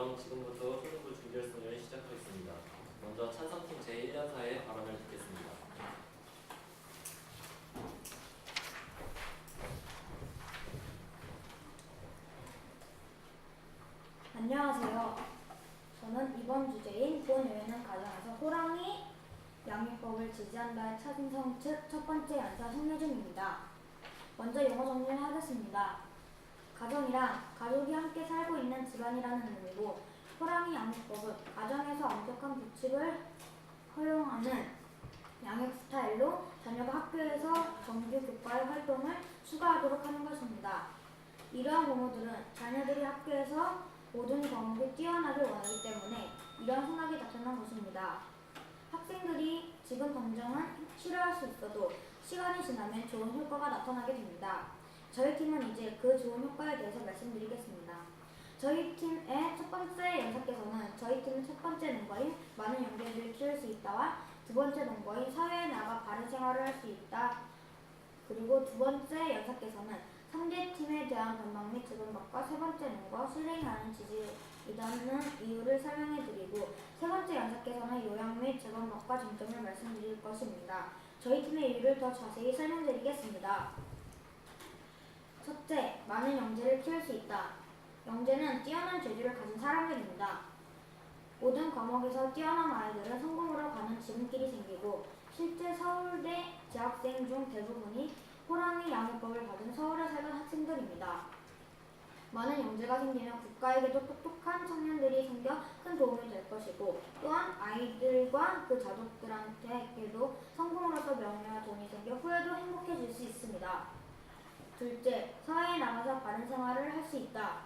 그럼 지금부터 초등부 준결승을 시작하겠습니다. 먼저 찬성팀 제1연사의 발언을 듣겠습니다. 안녕하세요. 저는 이번 주제인 본여행은 가정에서 호랑이 양육법을 지지한다의 찬성 측 첫 번째 연사 송예준입니다. 먼저 용어 정리를 하겠습니다. 가정이란 가족이 함께 살고 있는 집안이라는 의미고, 호랑이 양육법은 가정에서 엄격한 규칙을 허용하는 양육 스타일로 자녀가 학교에서 정규 교과의 활동을 추가하도록 하는 것입니다. 이러한 부모들은 자녀들이 학교에서 모든 과목에 뛰어나길 원하기 때문에 이런 생각이 나타난 것입니다. 학생들이 지금 당장은 싫어할 수 있어도 시간이 지나면 좋은 효과가 나타나게 됩니다. 저희 팀은 이제 그 좋은 효과에 대해서 말씀드리겠습니다. 저희 팀의 첫 번째 연사께서는 저희 팀의 첫 번째 논거인 많은 영재를 키울 수 있다와 두 번째 논거인 사회에 나가 바른 생활을 할 수 있다, 그리고 두 번째 연사께서는 상대팀에 대한 반박 및 지원받과 세 번째 논거 실행이 하는 지지이라는 이유를 설명해드리고, 세 번째 연사께서는 요약 및 지원받과 장점을 말씀드릴 것입니다. 저희 팀의 이유를 더 자세히 설명드리겠습니다. 첫째, 많은 영재를 키울 수 있다. 영재는 뛰어난 재주를 가진 사람들입니다. 모든 과목에서 뛰어난 아이들은 성공으로 가는 지름길이 생기고, 실제 서울대 재학생 중 대부분이 호랑이 양육법을 받은 서울에 살던 학생들입니다. 많은 영재가 생기면 국가에게도 똑똑한 청년들이 생겨 큰 도움이 될 것이고, 또한 아이들과 그 가족들한테도 성공으로서 명예와 돈이 생겨 후에도 행복해질 수 있습니다. 둘째, 사회에 나가서 바른 생활을 할 수 있다.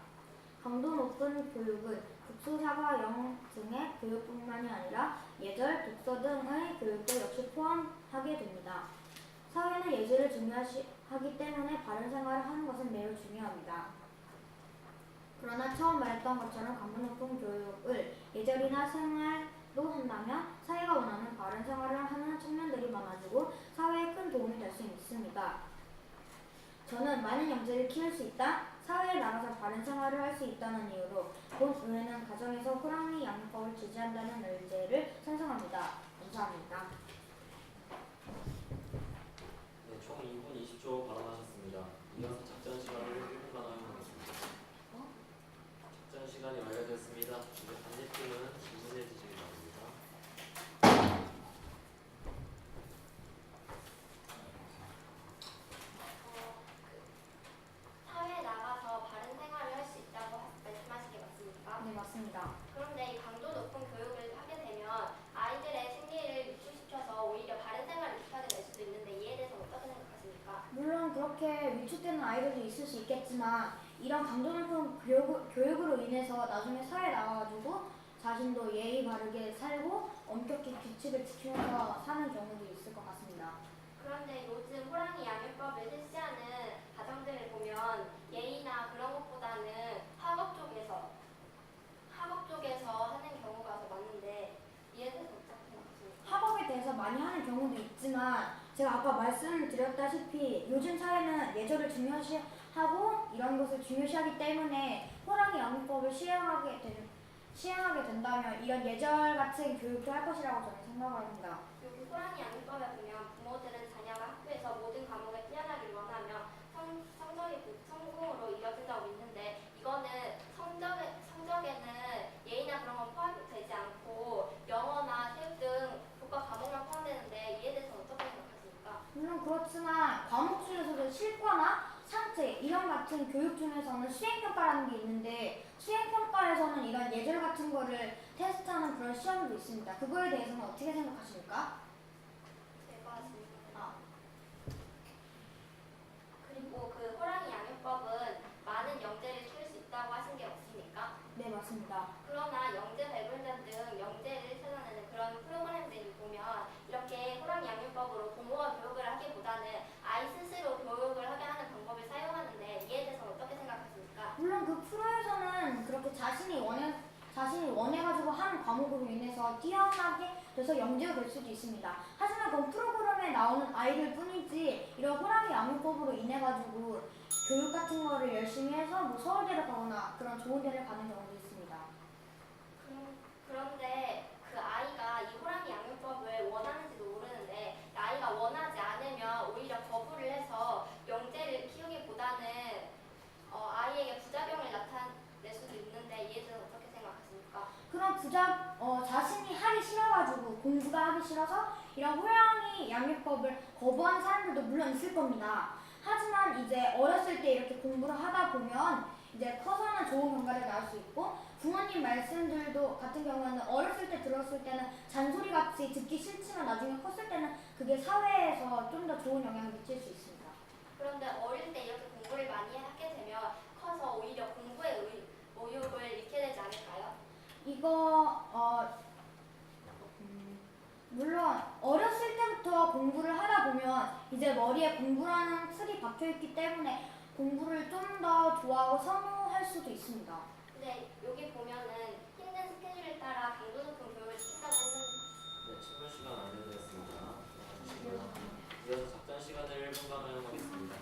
강도 높은 교육은 국수사과 영 등의 교육뿐만이 아니라 예절, 독서 등의 교육도 역시 포함하게 됩니다. 사회는 예절을 중요하기 때문에 바른 생활을 하는 것은 매우 중요합니다. 그러나 처음 말했던 것처럼 강도 높은 교육을 예절이나 생활로 한다면 사회가 원하는 바른 생활을 하는 청년들이 많아지고 사회에 큰 도움이 될 수 있습니다. 저는 많은 영재를 키울 수 있다, 사회에 나가서 바른 생활을 할 수 있다는 이유로 본 의회는 가정에서 호랑이 양육법을 지지한다는 의제를 찬성합니다. 감사합니다. 네, 총 2분 20초 발언하셨습니다. 이어서 작전 시간을 1분간 허용하겠습니다. 작전 시간이 완료되었습니다. 이제 반대팀은 질문해 주시기 바랍니다. 사회에 나가서 바른 생활을 할 수 있다고 말씀하신 게 맞습니까? 네, 맞습니다. 그런데 이 강도 높은 교육을 하게 되면 아이들의 생리를 위축시켜서 오히려 바른 생활을 못하게 될 수도 있는데, 이에 대해서 어떻게 생각하십니까? 물론 그렇게 위축되는 아이들도 있을 수 있겠지만, 이런 강도 높은 교육으로 인해서 나중에 사회에 나와가지고 자신도 예의 바르게 살고 엄격히 규칙을 지키면서 사는 경우도 있을 것 같습니다. 그런데 요즘 호랑이 양육법을 실시하는 가정들을 보면 예의나 그런 것보다는 학업 쪽에서 하는 경우가 더 많은데, 이에 대해서 어떻게 생각하십니까? 학업에 대해서 많이 하는 경우도 있지만, 제가 아까 말씀드렸다시피 요즘 사회는 예절을 중요시하고 이런 것을 중요시하기 때문에 호랑이 양육법을 시행하게 된다면 이런 예절 같은 교육도 할 것이라고 저는 생각을 합니다. 여기 호랑이 양육법에 보면 부모들은 자녀가 학교에서 모든 과목에 뛰어나길 원하며 성적이 성공으로 이뤄진다고 있는데, 이거는 성적에는 예의나 그런 건 포함되지 않고 영어나 체육 등 교과 과목만 포함되는데, 이에 대해서 어떻게 생각하십니까? 물론 그렇지만 과목 중에서도 실과나 상체 이런 같은 교육 중에서는 수행평가라는 게 있는데, 수행평가에서는 이런 예절 같은 거를 테스트하는 그런 시험도 있습니다. 그거에 대해서는 어떻게 생각하십니까? 제가 그리고 그 호랑이 양육법은 많은 영재를 키울 수 있다고 하신 게 맞습니까? 네, 맞습니다. 그러나 영재 발굴단 등 영재를 찾아내는 그런 프로그램들을 보면 이렇게 호랑이 양육법으로 부모가 교육을 하기보다는 아이 스스로 교육을 하게 하는 방법을 사용하는데, 이에 대해서 어떻게 생각하십니까? 물론 그 프로에서는 그렇게 자신이 원해가지고 하는 과목으로 인해서 뛰어나게 돼서 영재가 될 수도 있습니다. 하지만 그 프로그램에 나오는 아이들 뿐이지, 이런 호랑이 양육법으로 인해가지고 교육 같은 거를 열심히 해서 뭐 서울대를 가거나 그런 좋은 데를 가는 경우도 있습니다. 싫어가지고 공부가 하기 싫어서 이런 호랑이 양육법을 거부하는 사람들도 물론 있을 겁니다. 하지만 이제 어렸을 때 이렇게 공부를 하다 보면 이제 커서는 좋은 결과를 낳을 수 있고 부모님 말씀들도 같은 경우에는 어렸을 때 들었을 때는 잔소리 같이 듣기 싫지만 나중에 컸을 때는 그게 사회에서 좀 더 좋은 영향을 미칠 수 있습니다. 그런데 어릴 때 이렇게 공부를 많이 하게 되면 커서 오히려 공부의 의욕을 잃게 되지 않을까요? 이거 물론 어렸을 때부터 공부를 하다 보면 이제 머리에 공부라는 틀이 박혀있기 때문에 공부를 좀 더 좋아하고 선호할 수도 있습니다. 근데 여기 보면은 힘든 스케줄에 따라 강도 높은 교육을 시킨다고 했는데 네, 친구 시간 완료되었습니다. 이어서 작전 시간을 1분간 허용하겠습니다.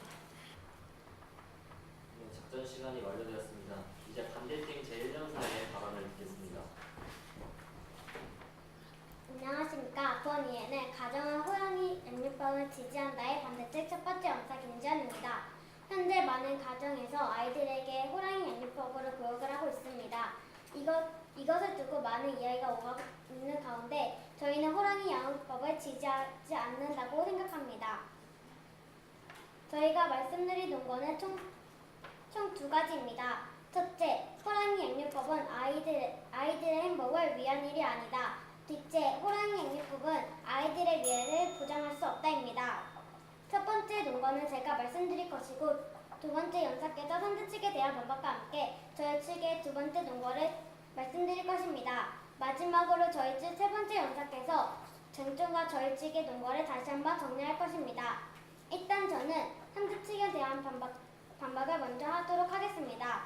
네, 작전 시간이 완료되었습니다. 이제 반대팀 제1연사의 발언을 듣겠습니다. 안녕하십니까. 부원위에는 가정한 호랑이 양육법을 지지한다의 반대책 첫 번째 영사 김지연입니다. 현재 많은 가정에서 아이들에게 호랑이 양육법으로 교육을 하고 있습니다. 이것을 두고 많은 이야기가 오가고 있는 가운데 저희는 호랑이 양육법을 지지하지 않는다고 생각합니다. 저희가 말씀드릴 논거는 총 두 가지입니다. 첫째, 호랑이 양육법은 아이들의 행복을 위한 일이 아니다. 둘째, 호랑이 양육법은 아이들의 미래를 보장할 수 없다입니다. 첫 번째 논거는 제가 말씀드릴 것이고 두 번째 연사께서 선두 측에 대한 반박과 함께 저희 측의 두 번째 논거를 말씀드릴 것입니다. 마지막으로 저희 측 세 번째 연사께서 쟁점과 저희 측의 논거를 다시 한번 정리할 것입니다. 일단 저는 선두 측에 대한 반박을 먼저 하도록 하겠습니다.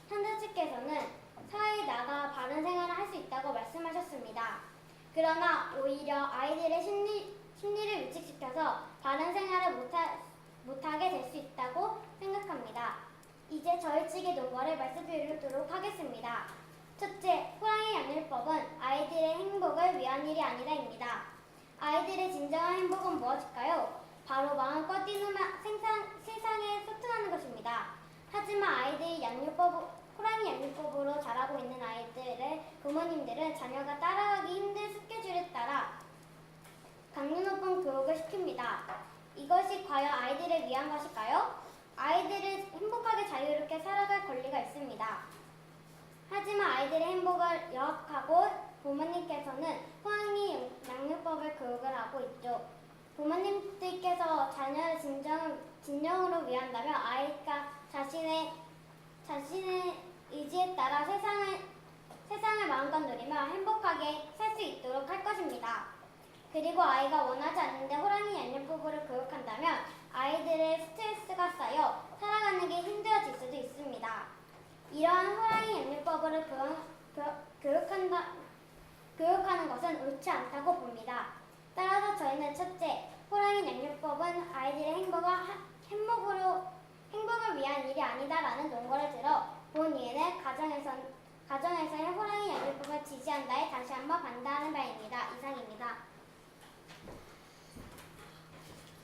선두 측께서는 사회에 나가 바른 생활을 할 수 있다고 말씀하셨습니다. 그러나 오히려 아이들의 심리를 위축시켜서 바른 생활을 못하게 될 수 있다고 생각합니다. 이제 저희 측의 논거를 말씀드리도록 하겠습니다. 첫째, 호랑이 양육법은 아이들의 행복을 위한 일이 아니다입니다. 아이들의 진정한 행복은 무엇일까요? 바로 마음껏 뛰노며 세상에 소통하는 것입니다. 하지만 아이들이 호랑이 양육법으로 자라고 있는 아이들의 부모님들은 자녀가 따라가기 힘든 스케줄에 따라 강도 높은 교육을 시킵니다. 이것이 과연 아이들을 위한 것일까요? 아이들을 행복하게 자유롭게 살아갈 권리가 있습니다. 하지만 아이들의 행복을 영악하고 부모님께서는 호랑이 양육법을 교육을 하고 있죠. 부모님들께서 자녀를 진정으로 위한다면 아이가 자신의 의지에 따라 세상을 마음껏 누리며 행복하게 살 수 있도록 할 것입니다. 그리고 아이가 원하지 않는데 호랑이 양육법으로 교육한다면 아이들의 스트레스가 쌓여 살아가는 게 힘들어질 수도 있습니다. 이러한 호랑이 양육법으로 교육하는 것은 옳지 않다고 봅니다. 따라서 저희는 첫째, 호랑이 양육법은 아이들의 행복을 위한 일이 아니다라는 논거를 들어 본위에는 가정에서의 호랑이 양육법을 지지한다에 다시 한번 반대하는 바입니다. 이상입니다.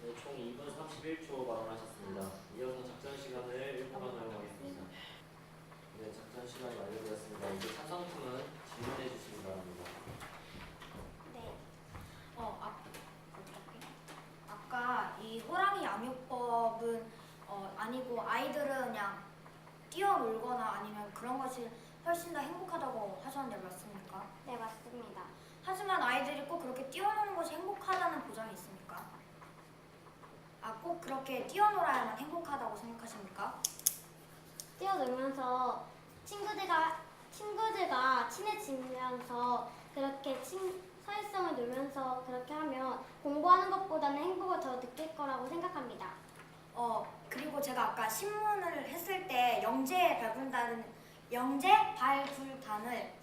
네, 총 2분 31초 발언하셨습니다. 이어서 작전 시간을 1분간 허용하겠습니다. 네, 작전 시간이 완료되었습니다. 이제 찬성팀은 질문해 주시기 바랍니다. 네. 아까 이 호랑이 양육법은 아니고 아이들은 그냥 뛰어놀거나 아니면 그런 것이 훨씬 더 행복하다고 하셨는데 맞습니까? 네, 맞습니다. 하지만 아이들이 꼭 그렇게 뛰어노는 것이 행복하다는 보장이 있습니까? 꼭 그렇게 뛰어놀아야만 행복하다고 생각하십니까? 뛰어놀면서 친구들과 친해지면서 그렇게 사회성을 놀면서 그렇게 하면 공부하는 것보다는 행복을 더 느낄 거라고 생각합니다. 그리고 제가 아까 신문을 했을 때 영재 발굴단을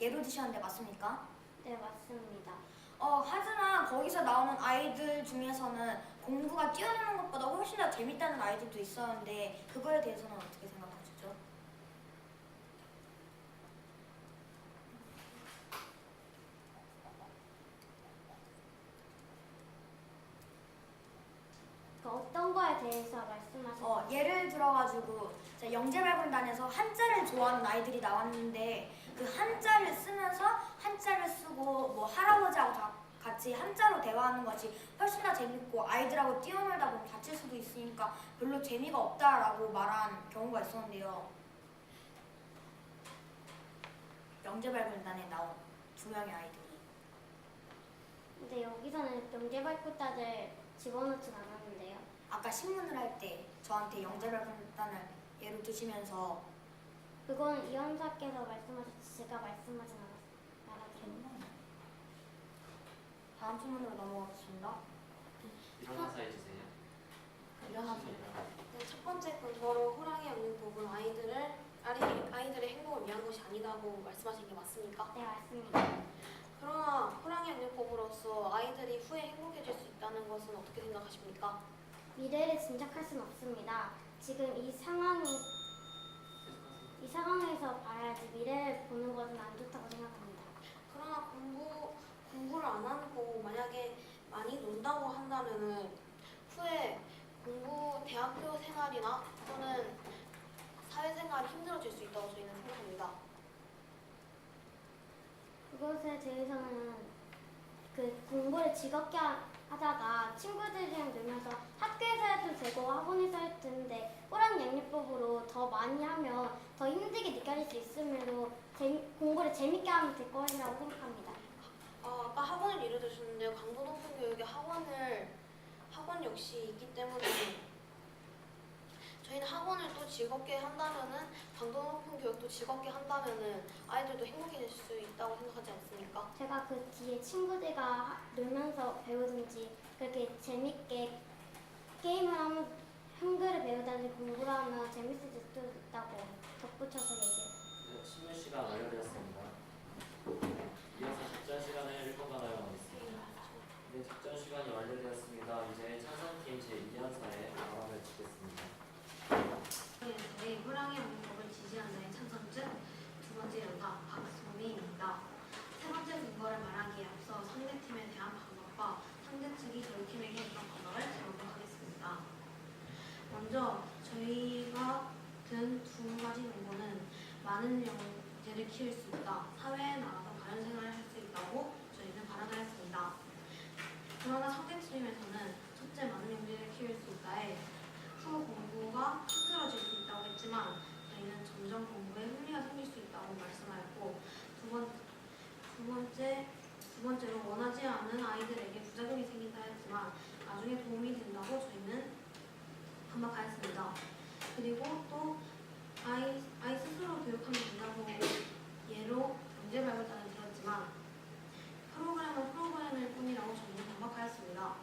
예로 드셨는데 맞습니까? 네, 맞습니다. 하지만 거기서 나오는 아이들 중에서는 공부가 뛰어노는 것보다 훨씬 더 재밌다는 아이들도 있었는데 그거에 대해서는 어떻게 생각하시죠? 어떤 거에 대해서 말씀하셨나요? 예를 들어가지고 영재발굴단에서 한자를 좋아하는 아이들이 나왔는데 그 한자를 쓰면서 한자를 쓰고 뭐 할아버지하고 같이 한자로 대화하는 것이 훨씬 더 재밌고 아이들하고 뛰어놀다 보면 다칠 수도 있으니까 별로 재미가 없다라고 말한 경우가 있었는데요. 영재발굴단에 나온 두 명의 아이들이 근데 여기서는 영재발굴단을 집어넣진 않았는데요. 아까 신문을 할 때 저한테 영재발굴단을 예로 드시면서 그건 이현사께서 말씀하셨지 제가 말씀하진 않았어요. 다음 질문으로 넘어가겠습니다. 일어나서 해주세요. 일어나십니다. 네, 첫 번째 근거로 호랑이 양육법은 아이들의 행복을 위한 것이 아니다고 말씀하신 게 맞습니까? 네, 맞습니다. 그러나 호랑이 양육법으로서 아이들이 후에 행복해질 수 있다는 것은 어떻게 생각하십니까? 미래를 짐작할 수는 없습니다. 지금 이 상황에서 봐야지 미래를 보는 것은 안 좋다고 생각합니다. 그러나 공부를 안 하고 만약에 많이 논다고 한다면은 후에 대학교 생활이나 또는 사회생활이 힘들어질 수 있다고 저희는 생각합니다. 그것에 대해서는 그 공부를 즐겁게 하다가 친구들이랑 놀면서 학교에서 해도 되고 학원에서 해도 되는데 호랑이 양육법으로 더 많이 하면 더 힘들게 느껴질 수 있으므로 공부를 재밌게 하면 될 것이라고 생각합니다. 아까 학원을 예를 드셨는데요. 강도 높은 교육에 학원 역시 있기 때문에 저희는 학원을 또 즐겁게 한다면은 강도 높은 교육도 즐겁게 한다면은 아이들도 행복해질 수 있다고 생각하지 않습니까? 제가 그 뒤에 친구들과 놀면서 배우든지 그렇게 재밌게 게임을 하면 한글을 배우든지 공부를 하면 재밌을 수도 있다고 덧붙여서 얘기해요. 네, 신문 시간 완료되었습니다. 이어서 작전 시간을 1분 가져가겠습니다. 네, 작전 시간이 완료되었습니다. 이제 찬성팀 제2연사의 발언을 듣겠습니다. 네, 호랑이 양육법을 지지한다의 찬성증 두 번째 연사 박소미입니다. 세 번째 근거를 말하기에 앞서 상대팀에 대한 방법과 상대 측이 저희 팀에게 했던 방법을 제공하겠습니다. 먼저 저희가 든 두 가지 근거는 많은 영재를 키울 수 있다, 사회에 나가서 바른 생활을 할 수 있다고 저희는 발언하였습니다. 그러나 상대팀에서는 첫째 많은 영재를 키울 수 있다에 후 공부가 힘들어질 수 있다고 했지만 저희는 점점 공부에 흥미가 생길 수 있다고 말씀하였고 두 번째로 원하지 않은 아이들에게 부작용이 생긴다 했지만 나중에 도움이 된다고 저희는 반박하였습니다. 그리고 또 아이 스스로 교육하면 된다고 예로 영재발굴단을 들었지만 프로그램은 프로그램일 뿐이라고 저희는 반박하였습니다.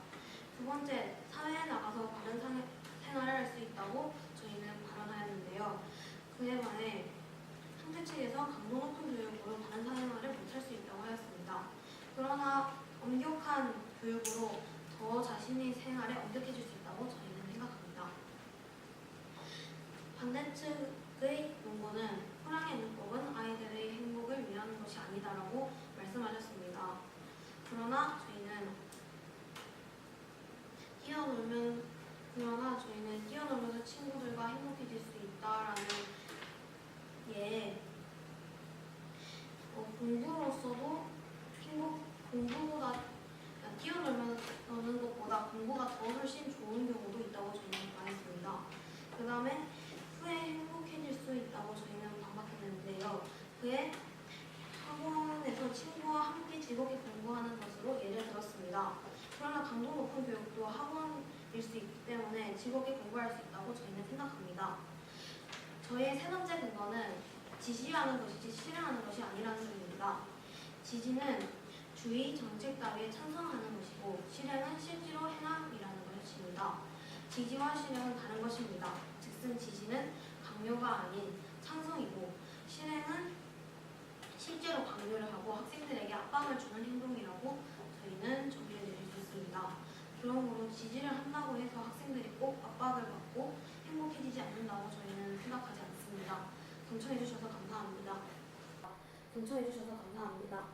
두 번째, 사회에 나가서 바른 생활을 할 수 있다고 저희는 발언하였는데요. 그에 반해 상대 측에서 강도 높은 교육으로 바른 생활을 못할 수 있다고 하였습니다. 그러나 엄격한 교육으로 더 자신의 생활에 엄격해질 수 있다고 저희는 생각합니다. 반대측의 논거는 호랑이 양육법은 아이들의 행복을 위한 것이 아니다라고 말씀하셨습니다. 그러나 저희는 뛰어놀면서 친구들과 행복해질 수 있다라는 게 공부로서도 공부보다 뛰어놀는 것보다 공부가 더 훨씬 좋은 경우도 있다고 저희는 말했습니다. 그 다음에 후에 행복해질 수 있다고 저희는 반박했는데요. 그에 학원에서 친구와 함께 즐겁게 공부하는 것으로 예를 들었습니다. 그러나 강도 높은 교육도 학원일 수 있기 때문에 즐겁게 공부할 수 있다고 저희는 생각합니다. 저희의 세 번째 근거는 지시하는 것이지 실행하는 것이 아니라는 점입니다. 지지는 주의 정책 따위에 찬성하는 것이고 실행은 실제로 행함이라는 것입니다. 지지와 실행은 다른 것입니다. 즉슨 지지는 강요가 아닌 찬성이고 실행은 실제로 강요를 하고 학생들에게 압박을 주는 행동이라고 저희는 정의를 내릴 수 있습니다. 그러므로 지지를 한다고 해서 학생들이 꼭 압박을 받고 행복해지지 않는다고 저희는 생각하지 않습니다. 경청해 주셔서 감사합니다. 경청해 주셔서 감사합니다.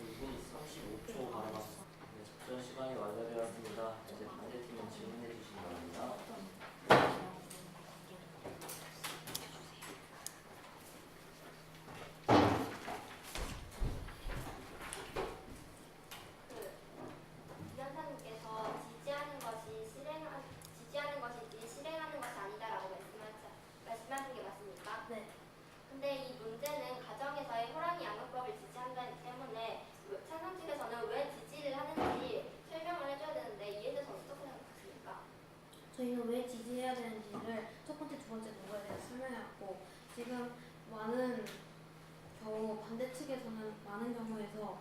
2분 35초 남았습니다. 네, 작전 시간이 완료되었습니다. 이제 반대팀은 질문해 주시기 바랍니다. 그리고 반대 측에서는 많은 경우에서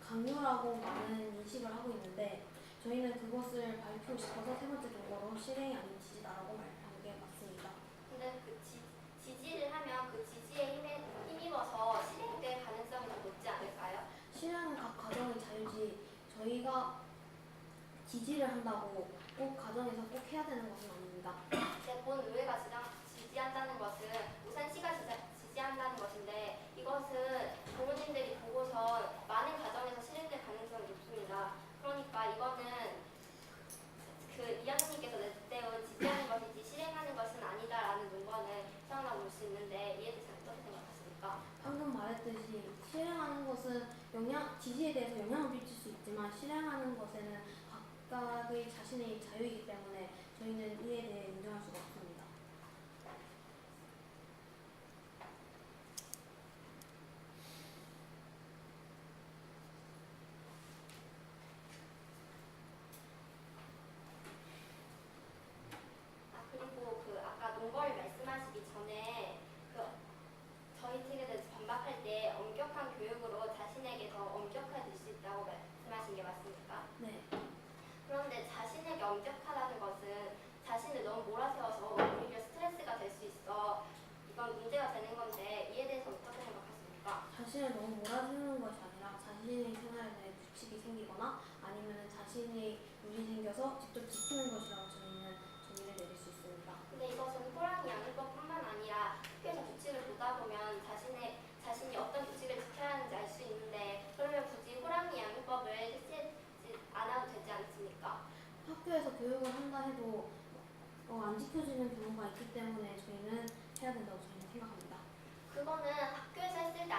강요라고 많은 인식을 하고 있는데 저희는 그것을 밝히고 싶어서 세 번째 동거로 실행이 아닌 지지다라고 말하는 게 맞습니다. 근데 그 지지를 하면 그 지지에 힘입어서 실행될 가능성이 더 높지 않을까요? 실행은 각 가정의 자유지 저희가 지지를 한다고 꼭 가정에서 꼭 해야 되는 것은 아닙니다. 본 의회가 지지한다는 것은 우산시가 지지한다는 것인데 이것은 부모님들이 보고서 많은 가정에서 실행될 가능성이 높습니다. 그러니까 이거는 그 이학생님께서 냈대요. 지지하는 것이지 실행하는 것은 아니다라는 문건을 사용하고 볼 수 있는데 이에 대해서 어떻게 생각하십니까? 방금 말했듯이 실행하는 것은 지지에 대해서 영향을 미칠 수 있지만 실행하는 것에는 각각의 자신의 자유이기 때문에 저희는 이에 대해 인정할 수가 없습니다. 그리고 그 아까 논거를 말씀하시기 전에 그 저희 측에 대해서 반박할 때 엄격한 교육으로 자신에게 더 엄격해질 수 있다고 말씀하신 게 맞습니까? 네. 그런데 자신에게 엄격하다는 것은 자신을 너무 몰아세워서 오히려 스트레스가 될 수 있어 이건 문제가 되는 건데 이에 대해서 어떻게 생각하십니까? 자신을 너무 몰아세우는 것이 아니라 자신의 생활에 대해 규칙이 생기거나 아니면 자신의 룰이 생겨서 직접 지키는 것이라고 저희는 정의를 내릴 수 있습니다. 근데 이것은 호랑이 양육법뿐만 아니라 학교에서 규칙을 보다 보면 자신이 어떤 규칙을 지켜야 하는지 알 수 있는데 그러면 굳이 호랑이 양육법을 실시하지 않아도 되지 않습니까? 학교에서 교육을 한다 해도 안 지켜지는 경우가 있기 때문에 저희는 해야 된다고 저희는 생각합니다. 그거는 학교에서 했을 때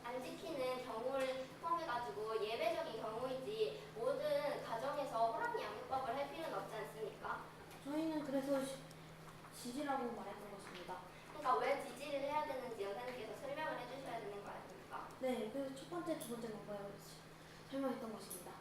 안 지키는 경우를 포함해가지고 예외적인 경우이지 모든 가정에서 호랑이 양육법을 할 필요는 없지 않습니까? 저희는 그래서 지지라고 말했던 것입니다. 그러니까 왜 지지를 해야 되는지 여사님께서 설명을 해주셔야 되는 거 아닙니까? 네, 그래서 첫 번째, 두 번째 논거에 설명했던 것입니다.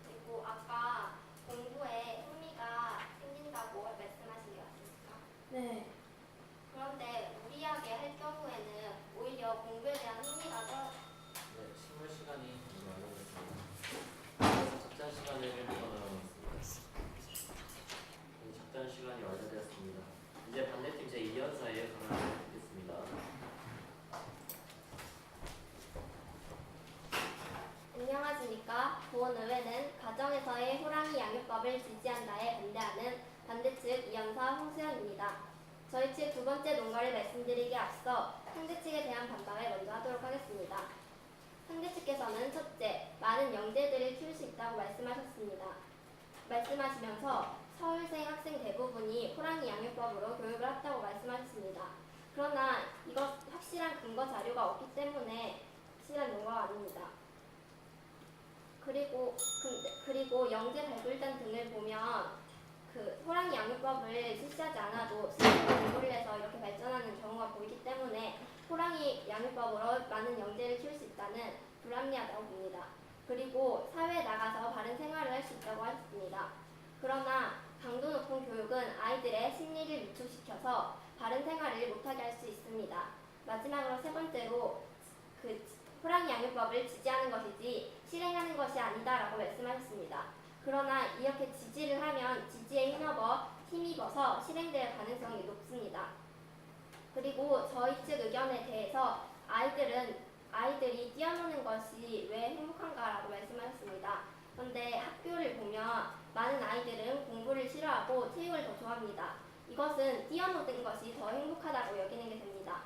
그리고 아까 공부에 흥미가 생긴다고 말씀하신 게 맞습니까? 네, 그런데 무리하게 할 경우에는 오히려 공부에 대한 흥미가 네, 식물 시간이 완료됐습니다. 그래서 작전 시간을 1분 나눠봤습니다. 작전 시간이 완료되었습니다. 이제 반대팀 제2연사의 강연을 듣겠습니다. 안녕하십니까. 보건의회는 가정에서의 호랑이 양육법을 지지한다에 반대하는 반대측 이연사 홍수연입니다. 저희 측 두 번째 논거를 말씀드리기에 앞서 상대 측에 대한 반박을 먼저 하도록 하겠습니다. 상대 측께서는 첫째, 많은 영재들을 키울 수 있다고 말씀하시면서 서울생 학생 대부분이 호랑이 양육법으로 교육을 했다고 말씀하셨습니다. 그러나 이것 확실한 근거 자료가 없기 때문에 확실한 논거가 아닙니다. 그리고 영재 발굴단 등을 보면 그 호랑이 양육법을 실시하지 않아도 스스로 공부를 해서 이렇게 발전하는 경우가 보이기 때문에 호랑이 양육법으로 많은 영재를 키울 수 있다는 불합리하다고 봅니다. 그리고 사회에 나가서 바른 생활을 할 수 있다고 하셨습니다. 그러나 강도 높은 교육은 아이들의 심리를 위축시켜서 바른 생활을 못하게 할 수 있습니다. 마지막으로 세 번째로 호랑이 양육법을 지지하는 것이지 실행하는 것이 아니다라고 말씀하셨습니다. 그러나 이렇게 지지를 하면 지지에 힘입어서 실행될 가능성이 높습니다. 그리고 저희 측 의견에 대해서 아이들이 뛰어노는 것이 왜 행복한가라고 말씀하셨습니다. 그런데 학교를 보면 많은 아이들은 공부를 싫어하고 체육을 더 좋아합니다. 이것은 뛰어노는 것이 더 행복하다고 여기는 게 됩니다.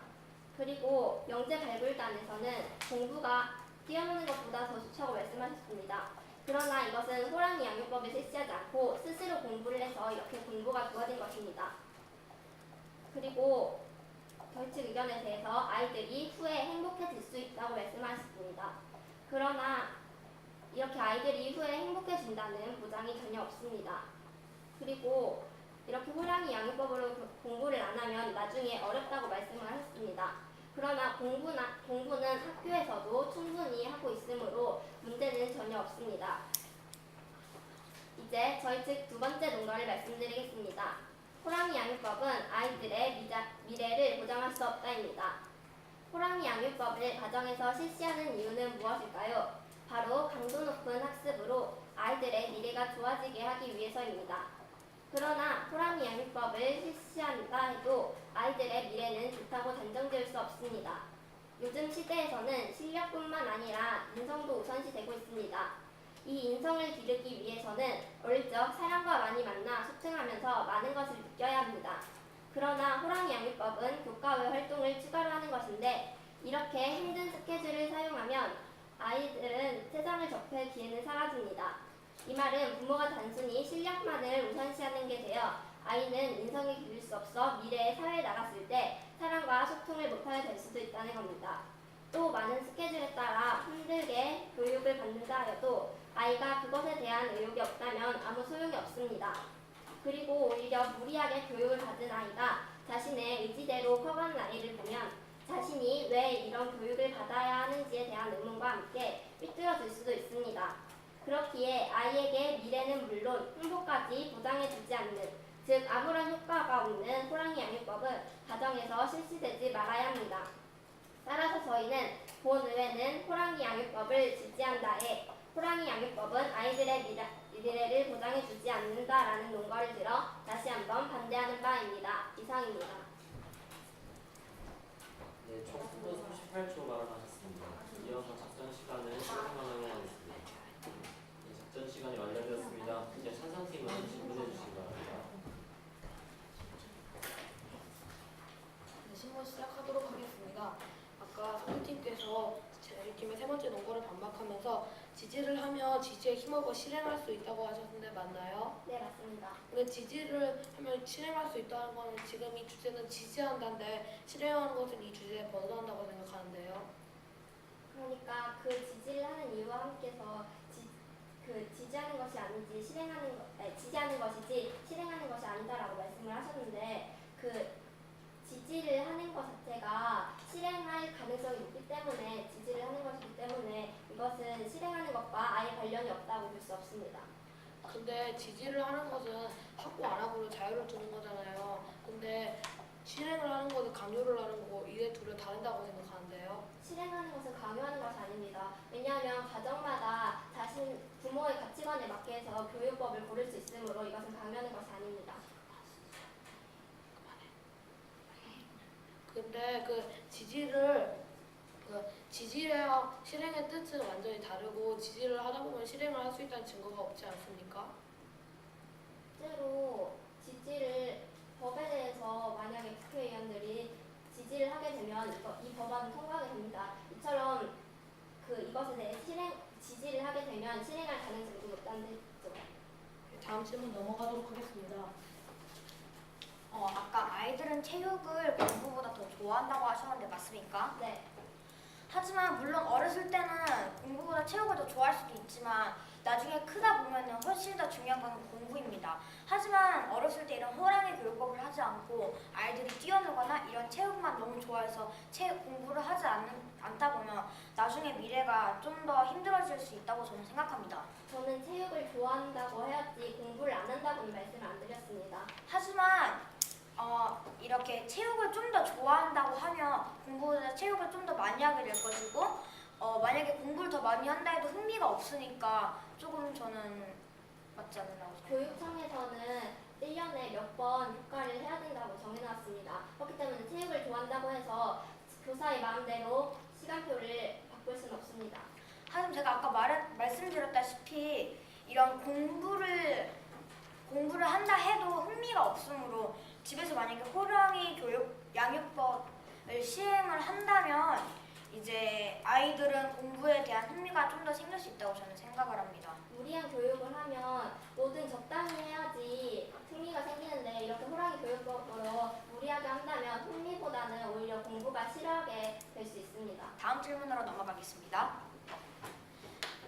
그리고 영재 발굴단에서는 공부가 뛰어노는 것보다 더 좋다고 말씀하셨습니다. 그러나 이것은 호랑이 양육법을 실시하지 않고 스스로 공부를 해서 이렇게 공부가 좋아진 것입니다. 그리고 저희 측 의견에 대해서 아이들이 후에 행복해질 수 있다고 말씀하셨습니다. 그러나 이렇게 아이들이 후에 행복해진다는 보장이 전혀 없습니다. 그리고 이렇게 호랑이 양육법으로 공부를 안 하면 나중에 어렵다고 말씀을 하셨습니다. 그러나 공부는 학교에서도 충분히 하고 있으므로 문제는 전혀 없습니다. 이제 저희 측 두 번째 논거를 말씀드리겠습니다. 호랑이 양육법은 아이들의 미래를 보장할 수 없다입니다. 호랑이 양육법을 가정에서 실시하는 이유는 무엇일까요? 바로 강도 높은 학습으로 아이들의 미래가 좋아지게 하기 위해서입니다. 그러나 호랑이 양육법을 실시한다 해도 아이들의 미래는 좋다고 단정지을 수 없습니다. 요즘 시대에서는 실력뿐만 아니라 인성도 우선시 되고 있습니다. 이 인성을 기르기 위해서는 어릴 적 사람과 많이 만나 소통하면서 많은 것을 느껴야 합니다. 그러나 호랑이 양육법은 교과 외 활동을 추가로 하는 것인데 이렇게 힘든 스케줄을 사용하면 아이들은 세상을 접할 기회는 사라집니다. 이 말은 부모가 단순히 실력만을 우선시하는 게 되어 아이는 인성이 기를 수 없어 미래에 사회에 나갔을 때 사람과 소통을 못하게 될 수도 있다는 겁니다. 또 많은 스케줄에 따라 힘들게 교육을 받는다 하여도 아이가 그것에 대한 의욕이 없다면 아무 소용이 없습니다. 그리고 오히려 무리하게 교육을 받은 아이가 자신의 의지대로 커가는 아이를 보면 자신이 왜 이런 교육을 받아야 하는지에 대한 의문과 함께 삐뚤어질 수도 있습니다. 그렇기에 아이에게 미래는 물론 행복까지 보장해주지 않는, 즉 아무런 효과가 없는 호랑이 양육법은 가정에서 실시되지 말아야 합니다. 따라서 저희는 본의회는 호랑이 양육법을 지지한다에 호랑이 양육법은 아이들의 미래를 보장해주지 않는다라는 논거를 들어 다시 한번 반대하는 바입니다. 이상입니다. 네, 총 3분 38초 발언하셨습니다. 이어서 작전 시간을 시작하도록 하겠습니다. 네, 작전 시간이 완료되었습니다. 이제 찬성팀은 질문해 주시기 바랍니다. 네, 신문 시작하도록 하겠습니다. 아까 선생님께서 저희 팀의 세 번째 논거를 반박하면서 지지를 하면 지지에 힘입어 실행할 수 있다고 하셨는데 맞나요? 네, 맞습니다. 근데 지지를 하면 실행할 수 있다는 거는 지금 이 주제는 지지한다인데 실행하는 것은 이 주제에 벗어난다고 생각하는데요. 그러니까 그 지지를 하는 이유와 함께서 지지하는 것이 아니지 지지하는 것이지 실행하는 것이 아니다라고 말씀을 하셨는데 그 지지를 하는 것 자체가 실행할 가능성이 높기 때문에 지지를 하는 것이기 때문에 이것은 실행하는 것과 아예 관련이 없다고 볼 수 없습니다. 근데 지지를 하는 것은 하고 안 하고로 자유를 두는 거잖아요. 근데 실행을 하는 것은 강요를 하는 거고 이게 둘은 다르다고 생각하는데요. 실행하는 것은 강요하는 것이 아닙니다. 왜냐하면 가정마다 자신 부모의 가치관에 맞게 해서 교육법을 고를 수 있으므로 이것은 강요하는 것이 아닙니다. 근데 지지랑 실행의 뜻은 완전히 다르고 지지를 하다 보면 실행을 할 수 있다는 증거가 없지 않습니까? 실제로 지지를 법에 대해서 만약에 국회의원들이 지지를 하게 되면 이 법안은 통과하게 됩니다. 이처럼 이것에 대해 지지를 하게 되면 실행할 가능성도 높다는 뜻이죠. 다음 질문 넘어가도록 하겠습니다. 아까 아이들은 체육을 공부보다 더 좋아한다고 하셨는데 맞습니까? 네. 하지만 물론 어렸을 때는 공부보다 체육을 더 좋아할 수도 있지만 나중에 크다 보면은 훨씬 더 중요한 건 공부입니다. 하지만 어렸을 때 이런 호랑이 교육법을 하지 않고 아이들이 뛰어놀거나 이런 체육만 너무 좋아해서 공부를 하지 않다 보면 나중에 미래가 좀 더 힘들어질 수 있다고 저는 생각합니다. 저는 체육을 좋아한다고 해야지 공부를 안 한다고는 말씀을 안 드렸습니다. 하지만 이렇게 체육을 좀 더 좋아한다고 하면 공부보다 체육을 좀 더 많이 하게 될 것이고 만약에 공부를 더 많이 한다 해도 흥미가 없으니까 조금 저는 맞지 않는다고 생각합니다. 교육청에서는 1년에 몇 번 교과를 해야 된다고 정해놨습니다. 그렇기 때문에 체육을 좋아한다고 해서 교사의 마음대로 시간표를 바꿀 수는 없습니다. 하지만 제가 아까 말씀드렸다시피 이런 공부를 한다 해도 흥미가 없으므로 집에서 만약에 호랑이 양육법을 시행을 한다면 이제 아이들은 공부에 대한 흥미가 좀 더 생길 수 있다고 저는 생각을 합니다. 무리한 교육을 하면 뭐든 적당히 해야지 흥미가 생기는데 이렇게 호랑이 교육법으로 무리하게 한다면 흥미보다는 오히려 공부가 싫어하게 될 수 있습니다. 다음 질문으로 넘어가겠습니다.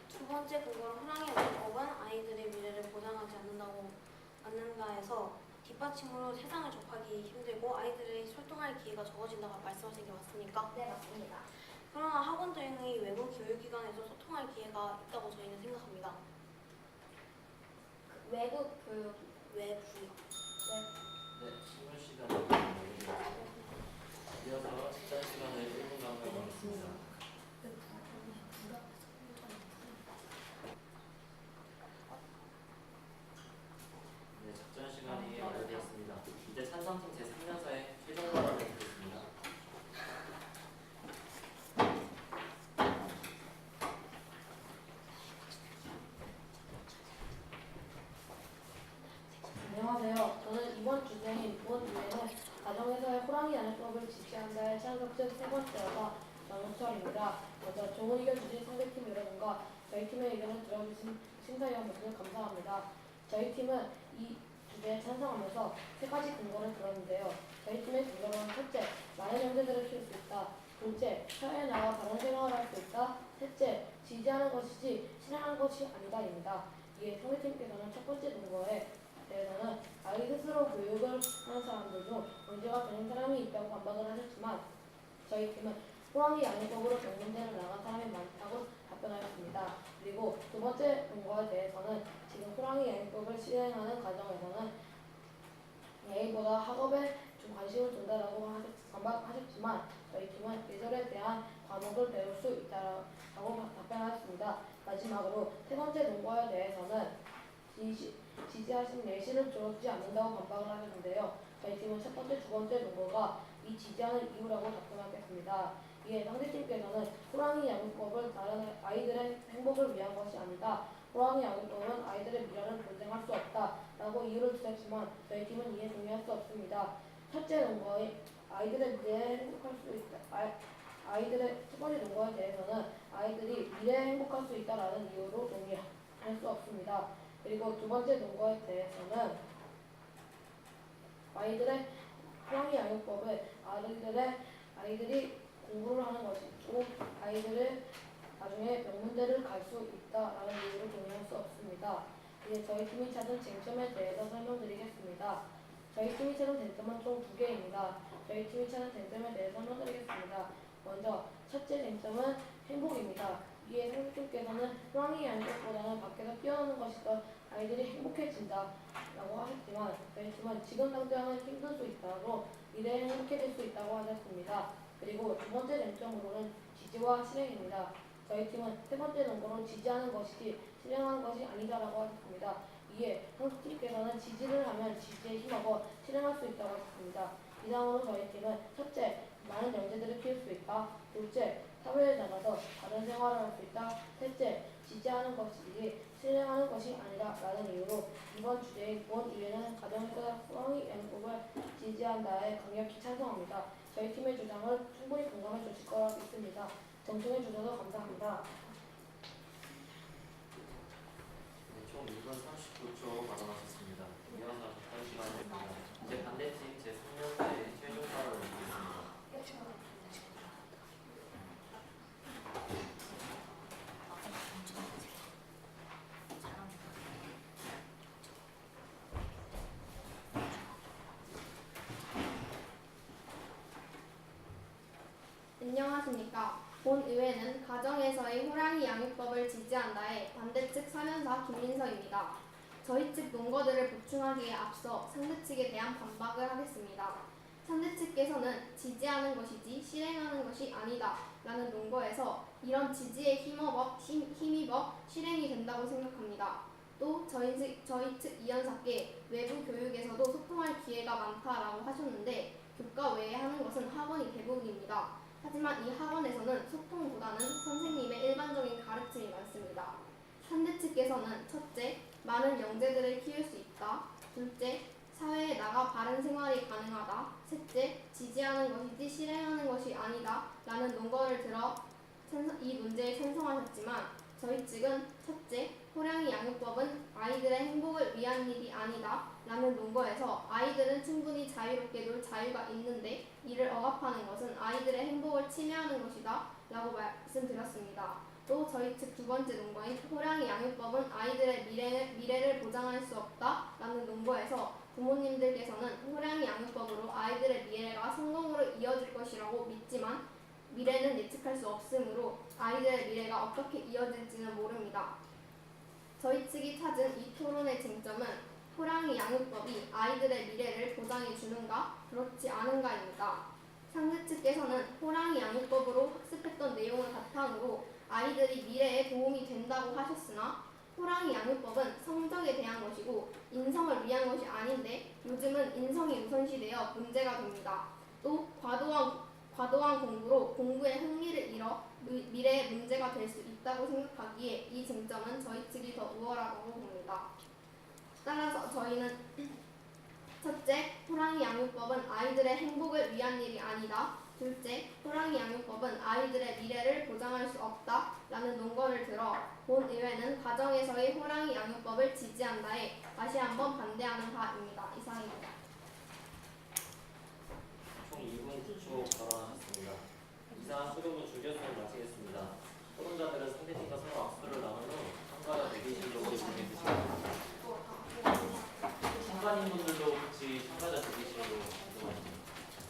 두 번째 근거로 호랑이 양육법은 아이들의 미래를 보장하지 않는다 해서 뒷받침으로 세상을 접하기 힘들고 아이들의 활동할 기회가 적어진다고 말씀하신 게 맞습니까? 네, 맞습니다. 그러나 학원 등의 외부 교육기관에서 소통할 기회가 있다고 저희는 생각합니다. 외국 교육 외부요. 네, 신문 시간이 마무리되었고 이어서 직전 시간을 1분 감사하겠습니다. 네, 작전 시간이 완료되었습니다. 이제 찬성팀 제3년사의 최종 발언을 듣겠습니다. 안녕하세요. 저는 이번 주제인 본 위에는 가정에서의 호랑이 양육법을 지시한다의 찬성측 세 번째여서 정우철입니다. 먼저 좋은 의견 주신 상대팀 여러분과 저희 팀의 의견을 들어주신 심사위원분들 감사합니다. 저희 팀은 이 주제에 찬성하면서 세 가지 근거를 들었는데요. 저희 팀의 근거로는 첫째, 많은 형제들을 키울 수 있다. 둘째, 사회에 나와 다른 생활을 할 수 있다. 셋째, 지지하는 것이지 실행하는 것이 아니다입니다. 이에 상대팀께서는 첫 번째 근거에 대해서는 아이 스스로 교육을 하는 사람들 중 문제가 되는 사람이 있다고 반박을 하셨지만 저희 팀은 호랑이 양육법으로 병문대를 나간 사람이 많다고 답변하였습니다. 그리고 두 번째 근거에 대해서는 지금 호랑이 양육법을 시행하는 과정에서는 A보다 학업에 좀 관심을 둔다라고 반박하셨지만 저희 팀은 예절에 대한 과목을 배울 수 있다라고 답변하였습니다. 마지막으로 세 번째 근거에 대해서는 지지하신 예시를 들어주지 않는다고 반박을 하셨는데요. 저희 팀은 첫 번째, 두 번째 근거가 이 지지하는 이유라고 답변하겠습니다. 이에 상대팀께서는 호랑이 양육법은 다른 아이들의 행복을 위한 것이 아니다. 호랑이 양육법은 아이들의 미래를 분쟁할 수 없다라고 이유를 주셨지만 저희 팀은 이에 동의할 수 없습니다. 첫째 근거의 아이들의 미래에 행복할 수 있다. 아이들의 첫 번째 근거에 대해서는 아이들이 미래에 행복할 수 있다라는 이유로 동의할 수 없습니다. 그리고 두 번째 근거에 대해서는 아이들의 호랑이 양육법을 아이들이 공부를 하는 것이고 아이들의 나중에 명문대를 갈 수 있다라는 이유로 동의할 수 없습니다. 이제 저희 팀이 찾은 쟁점에 대해서 설명드리겠습니다. 저희 팀이 찾은 쟁점은 총 두 개입니다. 저희 팀이 찾은 쟁점에 대해서 설명드리겠습니다. 먼저 첫째 쟁점은 행복입니다. 이에 상대팀께서는 호랑이 양육법보다는 밖에서 뛰어노는 것이 더 아이들이 행복해진다 라고 하셨지만 저희 팀은 지금 당장은 힘들 수 있다고 미래에 행복해질 수 있다고 하셨습니다. 그리고 두 번째 쟁점으로는 지지와 실행입니다. 저희 팀은 세 번째 근거로 지지하는 것이지 실행하는 것이 아니다라고 하셨습니다. 이에 상대팀께서는 지지를 하면 지지에 힘입어 실행할 수 있다고 하셨습니다. 이상으로 저희 팀은 첫째, 많은 영재들을 키울 수 있다. 둘째, 사회에 나가서 다른 생활을 할 수 있다. 셋째, 지지하는 것이지 실행하는 것이 아니라 라는 이유로 이번 주제인 본 이외에는 가정에서 호랑이 양육법을 지지한다에 강력히 찬성합니다. 저희 팀의 주장을 충분히 공감해 주실 거라 믿습니다. 정청해 주셔서 감사합니다. 네, 총 2분 39초 발언하셨습니다. 이어서 작전 시간입니다. 이제 반대팀 제3년사의 최종 발언을 듣겠습니다. 안녕하십니까. 본의회는 가정에서의 호랑이 양육법을 지지한다의 반대측 4년사 김민서입니다. 저희 측 논거들을 보충하기에 앞서 상대측에 대한 반박을 하겠습니다. 상대측께서는 지지하는 것이지 실행하는 것이 아니다 라는 논거에서 이런 지지에 힘입어 실행이 된다고 생각합니다. 또 저희 측 이연사께 외부 교육에서도 소통할 기회가 많다라고 하셨는데 교과 외에 하는 것은 학원이 대부분입니다. 하지만 이 학원에서는 소통보다는 선생님의 일반적인 가르침이 많습니다. 상대 측께서는 첫째, 많은 영재들을 키울 수 있다. 둘째, 사회에 나가 바른 생활이 가능하다. 셋째, 지지하는 것이지 실행하는 것이 아니다 라는 논거를 들어 이 문제에 찬성하셨지만 저희 측은 첫째, 호랑이 양육법은 아이들의 행복을 위한 일이 아니다 라는 논거에서 아이들은 충분히 자유롭게 놀 자유가 있는데 이를 억압하는 것은 아이들의 행복을 침해하는 것이다 라고 말씀드렸습니다. 또 저희 측 두 번째 논거인 호랑이 양육법은 아이들의 미래를 보장할 수 없다 라는 논거에서 부모님들께서는 호랑이 양육법으로 아이들의 미래가 성공으로 이어질 것이라고 미래는 예측할 수 없으므로 아이들의 미래가 어떻게 이어질지는 모릅니다. 저희 측이 찾은 이 토론의 쟁점은 호랑이 양육법이 아이들의 미래를 보장해 주는가 그렇지 않은가입니다. 상대 측에서는 호랑이 양육법으로 학습했던 내용을 바탕으로 아이들이 미래에 도움이 된다고 하셨으나 호랑이 양육법은 성적에 대한 것이고 인성을 위한 것이 아닌데 요즘은 인성이 우선시되어 문제가 됩니다. 또 과도한 공부로 공부에 흥미를 잃어 미래에 문제가 될 수 있다고 생각하기에 이 쟁점은 저희 측이 더 우월하다고 봅니다. 따라서 저희는 첫째, 호랑이 양육법은 아이들의 행복을 위한 일이 아니다. 둘째, 호랑이 양육법은 아이들의 미래를 보장할 수 없다라는 논거를 들어 본의회는 가정에서의 호랑이 양육법을 지지한다에 다시 한번 반대하는 바입니다. 이상입니다. 총 2분 9초